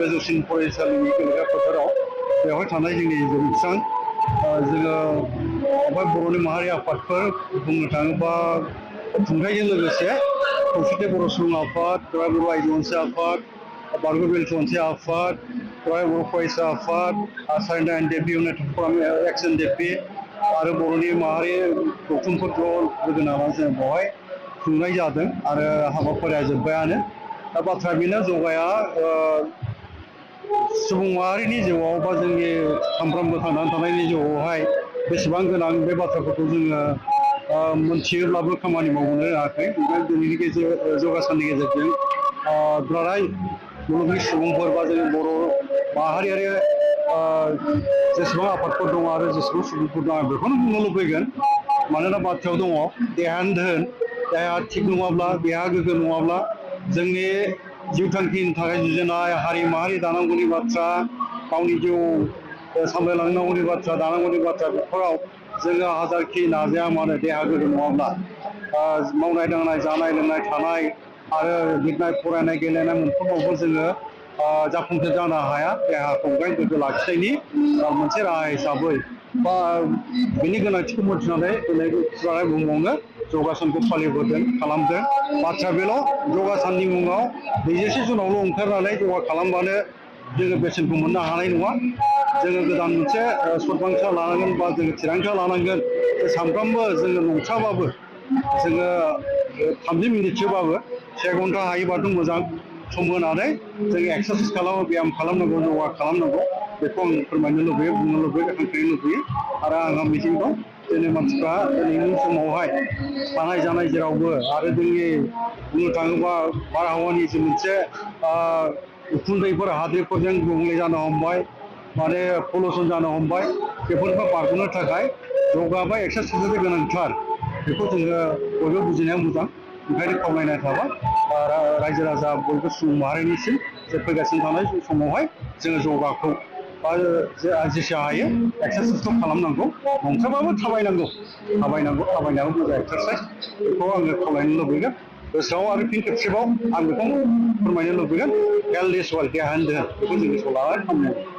गोजौसिन फरायसालिनि गेलेग्रा फोथाराव बेवहाय थानाय जोंनि जौस्रां जोङो ओमफ्राय बर'नि माहारि आफादफोर बुंनो थाङोबा थुनलाइजों लोगोसे खौसेथि बर' सुबुं आफाद, बर' आइजो अनसाय आफाद, बारग' बेलथु अनसाय आफाद, बर' फरायसा आफाद, सारेना एनडिएफबि एक्स एनडिएफबि आरो बर'नि माहारि गौथुमफोर ज' लोगो नांनानै जों बेवहाय खुंनाय जादों आरो हाबाफारिया जोब्बायानो। दा बाथ्रा बेनो जगाया सुबुं माहारिनि जिउआव बा जोंनि सानफ्रोमबो थांनानै थानायनि जिउआवहाय बेसेबां गोनां बे बाथ्राफोरखौ जोङो मोनथियोब्लाबो खामानि मावनो रोङाखै। ओमफ्राय दिनैनि जगा साननि गेजेरजों दुलाराय मुलुगनि सुबुंफोर बा जोंनि बर' माहारियारि जेसेबां आफादफोर दङ आरो जेसेबां सुबुंफोर दं आं बेखौनो बुंनो लुबैगोन। मानोना बाथ्रायाव दङ देहायानो धोन, देहाया थिग नङाब्ला, देहा गोग्गो नङाब्ला जोंनि जिउ थांखिनि थाखाय जुजिनाय हारि माहारि दानांगौनि बाथ्रा, गावनि जिउ सामलायलांनांगौनि बाथ्रा, दानांगौनि बाथ्रा बेफोराव जोङो हाजारखि नाजाया मानो देहा गोग्गो नङाब्ला मावनाय दांनाय, जानाय लोंनाय, थानाय आरो लिरनाय फरायनाय गेलेनाय मोनफ्रोमावबो जोङो जाफुंसार जानो हाया। देहाखौ गोग्गो लाखिनायनि मोनसे राहा हिसाबै बा बिनि गोनांथिखौ मोनथिनानै दिनै बुहुमावनो जगा सानखौ फालिबोदों खालामदों। बाथ्रा बेल' जगा साननि मुङाव 21 जुनावल' ओंखारनानै जगा खालामबानो जोङो बेसेनखौ मोननो हानाय नङा। जोङो गोदान मोनसे सदबांसा लानांगोन बा जोङो थिरांथा लानांगोन। सानफ्रोमबो जोङो नंथ्राबाबो जोङो 30 मिनिटसोबाबो 1 घन्टा हायोबाथ' मोजां सम होनानै जोङो एक्सारसाइस खालामो, ब्याम खालामनांगौ, जगा खालामनांगौ। बेखौ आं फोरमायनो लुबैयो, बुंनो लुबैयो, हांख्रायनो लुबैयो आरो आंहा मिजिं दं जोंनि मानसिफ्रा दिनैनि समावहाय थानाय जानाय जेरावबो आरो जोंनि बुंनो थाङोबा बारहावानि जि मोनसे उखुन्दैफोर हाद्रिफोरजों गुबुंले जानो हमबाय, माने पलिउसन जानो हमबाय। बेफोरखौ बारग'नो थाखाय जगा बा एक्सारसाइसआबो गोनांथार। बेखौ जोङो बयबो बुजिनाया मोजां। ओंखायनो खावलायनाय थाबाय रायजो राजा बयबो सुबुं माहारिनिसिम जे फैगासिनो थानाय समावहाय जोङो जगाखौ बा जेसे हायो एक्सारसाइसखौ खालामनांगौ। नंथ्राबाबो थाबायनांगौ, थाबायनायाबो मोजां एक्सारसाइस। बेखौ आङो खावलायनो लुबैगोन। गोसोआव आरो फिन खेबसेबाव आं बेखौ फोरमायनो लुबैगोन हेल्थ इज वेल्थ, देहायानो धोन। बेखौ जों गोसोआव लानानै खालामनांगौ।